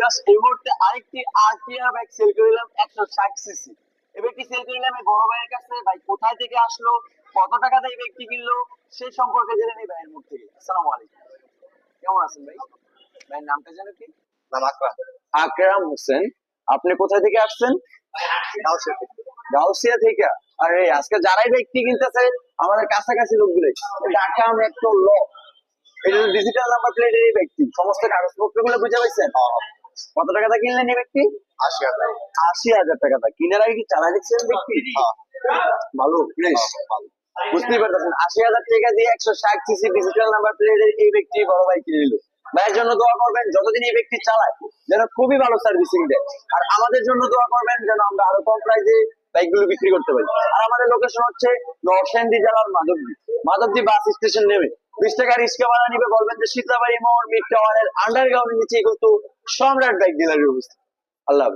Just এই মুহূর্তে আরেকটি আরটিআর বাইক সেল করে দিলাম 160 সিসি। এই ব্যক্তি সেল করে দিলাম এই বড় ভাইয়ের কাছে। ভাই কোথায় থেকে আসলো, কত টাকা দিয়ে এই ব্যক্তি কিনলো, সেই সম্পর্কে জেনে নিই ভাইয়ের মুখ থেকে। আসসালামু আলাইকুম, কেমন আছেন ভাই? ভাইয়ের নামটা জানো কি? নাম আকরাম। আকরাম হোসেন। আপনি কোথায় থেকে আসছেন? গাউসিয়া থেকে। গাউসিয়া থেকে। আরে আজকে যারাই ব্যক্তি কিনতেছে আমাদের কাছাকাছি লোকগুলো, ঢাকা মেট্রো ল, এটা ডিজিটাল নাম্বার প্লেটের এই ব্যক্তি, সমস্ত কাগজপত্র গুলো বুঝে পাইছেন? কত টাকাটা কিনলেন এই ব্যক্তি? 80,000। 80,000 টাকাটা। কিনার আগে কি চালা দেখছেন ব্যক্তি? ভালো ফ্রেশ। বুঝতেই পারতেছেন 80,000 টাকা দিয়ে 160 সিসি ডিজিটাল নাম্বার প্লেটের এই ব্যক্তি বড় বাইক কিনে নিল। ভাইয়ের জন্য দোয়া করবেন যতদিন এই ব্যক্তি চালায় যেন খুবই ভালো সার্ভিসিং দেয়, আর আমাদের জন্য দোয়া করবেন যেন আমরা আরো কম প্রাইসে বাইকগুলো বিক্রি করতে পারি। আর আমাদের লোকেশন হচ্ছে নরসিংদী জেলার মাধবদী বাস স্টেশন নেমে 20 টাকা রিক্সা ভাড়া নিবে, বলবেন যে শীতলাবাড়ি মোড় মিড টাওয়ারের আন্ডারগ্রাউন্ডের নিচে কিন্তু সম্রাট বাইক ডিলারের অবস্থা। আল্লাহ হাফেজ।